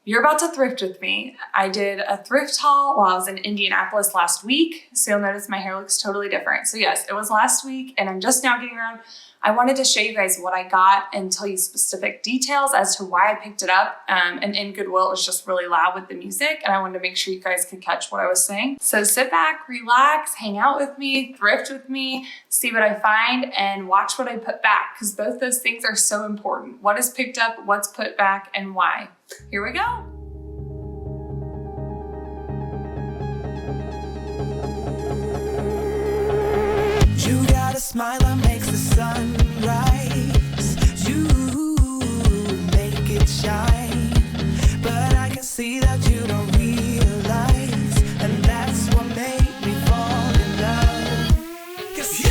You're about to thrift with me. I did a thrift haul while I was in Indianapolis last week, so you'll notice my hair looks totally different. So yes, it was last week and I'm just now getting around. I wanted to show you guys what I got and tell you specific details as to why I picked it up. And in Goodwill, it was just really loud with the music and I wanted to make sure you guys could catch what I was saying. So sit back, relax, hang out with me, thrift with me, see what I find and watch what I put back because both those things are so important. What is picked up, what's put back, and why. Here we go. You got a smile that makes the sun rise. You make it shine. But I can see that you don't realize. And that's what made me fall in love. 'Cause you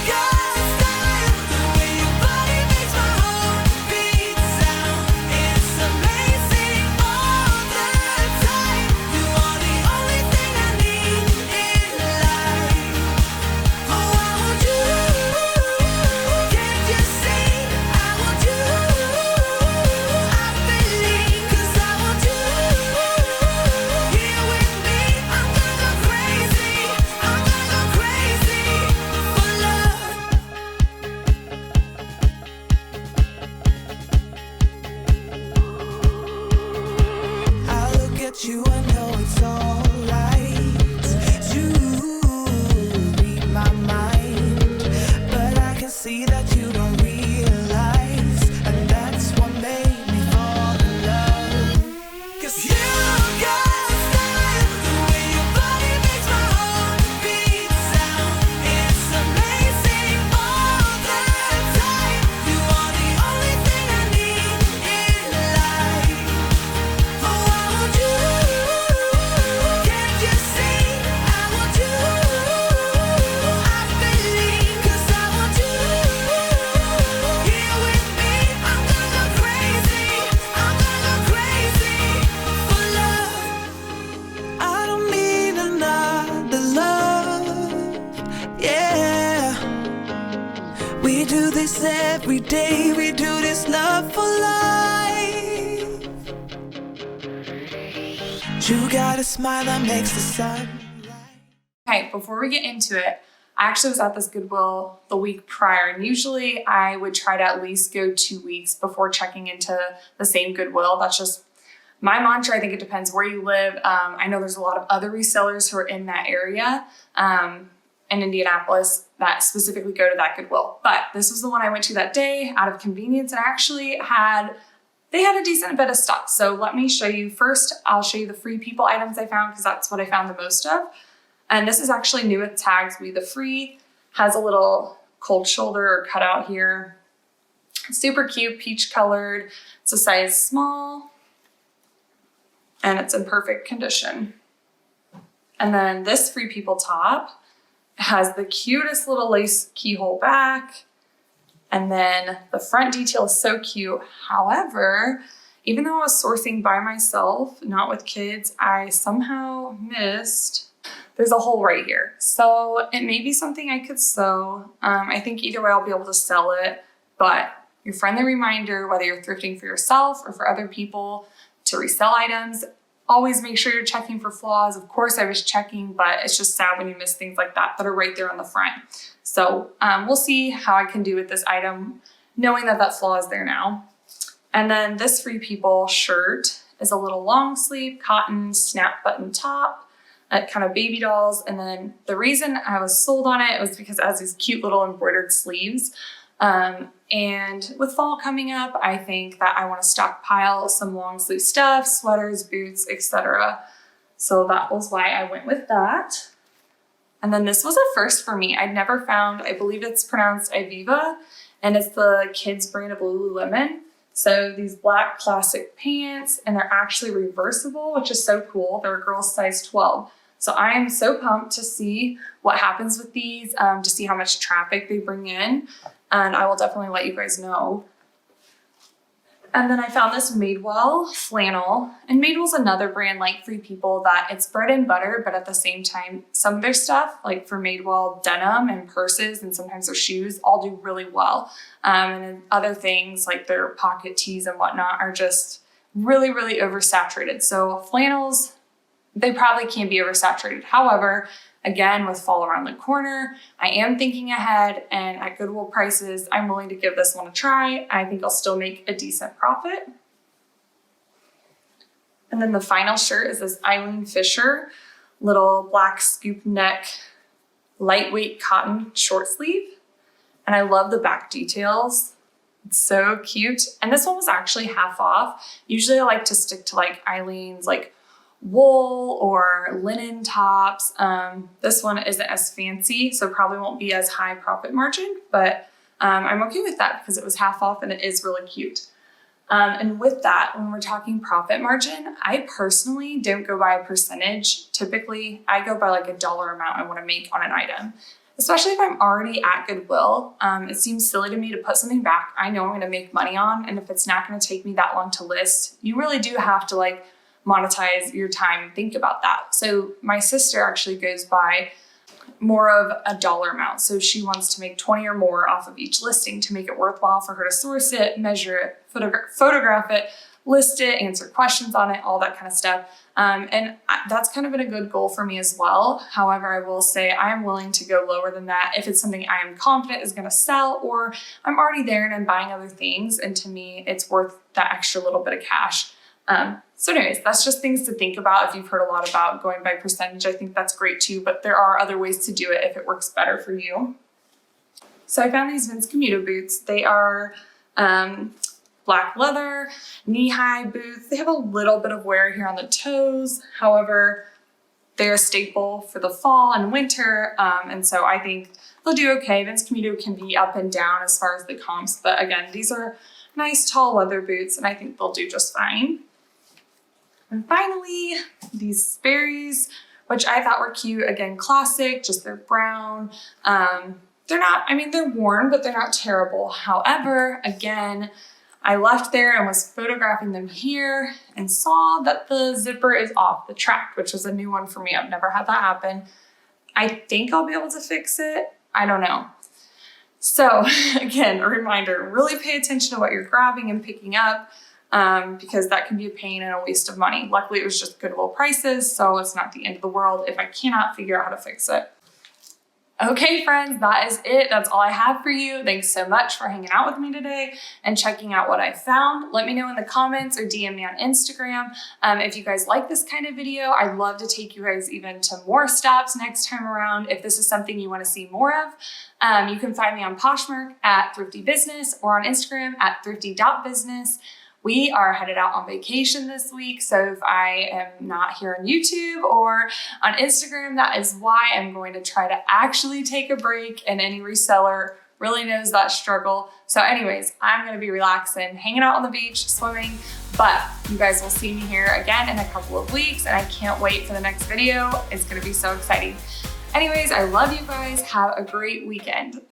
got style. The way your body makes my heart beat sound. It's amazing all the time. You are the only thing I need in life. Oh, I want you. Can't you see? I want you. I believe 'cause I want you. Here with me, I'm gonna go crazy. I'm gonna go crazy for love. I look at you, I know it's alright. You read my mind, but I can see that you don't realize, and that's what made me fall in love. 'Cause you got style, the way your body makes my heart beat sound. It's amazing all the time. You are the only thing I need in life. Oh, I want you. Can't you see? I want you. I believe 'cause I want you. Here with me, I'm gonna go crazy. I'm gonna go crazy for love. I don't need another love. Yeah. We do this every day. We do this love for life. You got a smile that makes the sun rise. Okay, before we get into it, I actually was at this Goodwill the week prior, and usually I would try to at least go 2 weeks before checking into the same Goodwill. That's just my mantra. I think it depends where you live. I know there's a lot of other resellers who are in that area in Indianapolis that specifically go to that Goodwill. But this was the one I went to that day out of convenience and actually they had a decent bit of stuff. So let me show you. First, I'll show you the Free People items I found because that's what I found the most of. And this is actually new with tags. The free has a little cold shoulder cutout here. Super cute, peach colored. It's a size small and it's in perfect condition. And then this Free People top has the cutest little lace keyhole back. And then the front detail is so cute. However, even though I was sourcing by myself, not with kids, I somehow missed, there's a hole right here. So it may be something I could sew. I think either way I'll be able to sell it, but your friendly reminder, whether you're thrifting for yourself or for other people to resell items, always make sure you're checking for flaws. Of course I was checking, but it's just sad when you miss things like that are right there on the front. So we'll see how I can do with this item, knowing that that flaw is there now. And then this Free People shirt is a little long sleeve cotton snap button top, kind of baby dolls. And then the reason I was sold on it was because it has these cute little embroidered sleeves. And with fall coming up, I think that I want to stockpile some long sleeve stuff, sweaters, boots, etc. So that was why I went with that. And then this was a first for me. I'd never found, I believe it's pronounced Iviva, and it's the kids brand of Lululemon. So these black classic pants, and they're actually reversible, which is so cool. They're a girl's size 12. So I am so pumped to see what happens with these, to see how much traffic they bring in. And I will definitely let you guys know. And then I found this Madewell flannel, and Madewell's another brand like Free People that it's bread and butter, but at the same time, some of their stuff, like for Madewell denim and purses and sometimes their shoes, all do really well. And then other things like their pocket tees and whatnot are just really, really oversaturated. So flannels, they probably can be oversaturated. However, again, with fall around the corner, I am thinking ahead, and at Goodwill prices, I'm willing to give this one a try. I think I'll still make a decent profit. And then the final shirt is this Eileen Fisher little black scoop neck, lightweight cotton short sleeve. And I love the back details. It's so cute. And this one was actually half off. Usually I like to stick to like Eileen's like wool or linen tops. This one isn't as fancy, so probably won't be as high profit margin, but I'm okay with that because it was half off and it is really cute. And with that, when we're talking profit margin, I personally don't go by a percentage. Typically, I go by like a dollar amount I want to make on an item, especially if I'm already at Goodwill. It seems silly to me to put something back I know I'm going to make money on. And if it's not going to take me that long to list, you really do have to like monetize your time and think about that. So my sister actually goes by more of a dollar amount. So she wants to make 20 or more off of each listing to make it worthwhile for her to source it, measure it, photograph it, list it, answer questions on it, all that kind of stuff. That's kind of been a good goal for me as well. However, I will say I am willing to go lower than that if it's something I am confident is going to sell, or I'm already there and I'm buying other things. And to me, it's worth that extra little bit of cash. So anyways, that's just things to think about. If you've heard a lot about going by percentage, I think that's great too, but there are other ways to do it if it works better for you. So I found these Vince Camuto boots. They are black leather, knee-high boots. They have a little bit of wear here on the toes. However, they're a staple for the fall and winter. And so I think they'll do okay. Vince Camuto can be up and down as far as the comps, but again, these are nice tall leather boots and I think they'll do just fine. And finally, these Sperry's, which I thought were cute. Again, classic, just they're brown. They're not, I mean, they're worn, but they're not terrible. However, again, I left there and was photographing them here and saw that the zipper is off the track, which was a new one for me. I've never had that happen. I think I'll be able to fix it. I don't know. So again, a reminder, really pay attention to what you're grabbing and picking up, because that can be a pain and a waste of money. Luckily, it was just Goodwill prices, so it's not the end of the world if I cannot figure out how to fix it. Okay, friends, that is it. That's all I have for you. Thanks so much for hanging out with me today and checking out what I found. Let me know in the comments or DM me on Instagram if you guys like this kind of video. I'd love to take you guys even to more stops next time around. If this is something you want to see more of, you can find me on Poshmark at Thrifty Business or on Instagram at thrifty.business. We are headed out on vacation this week, so if I am not here on YouTube or on Instagram, that is why. I'm going to try to actually take a break, and any reseller really knows that struggle. So anyways, I'm going to be relaxing, hanging out on the beach, swimming, but you guys will see me here again in a couple of weeks, and I can't wait for the next video. It's going to be so exciting. Anyways, I love you guys. Have a great weekend.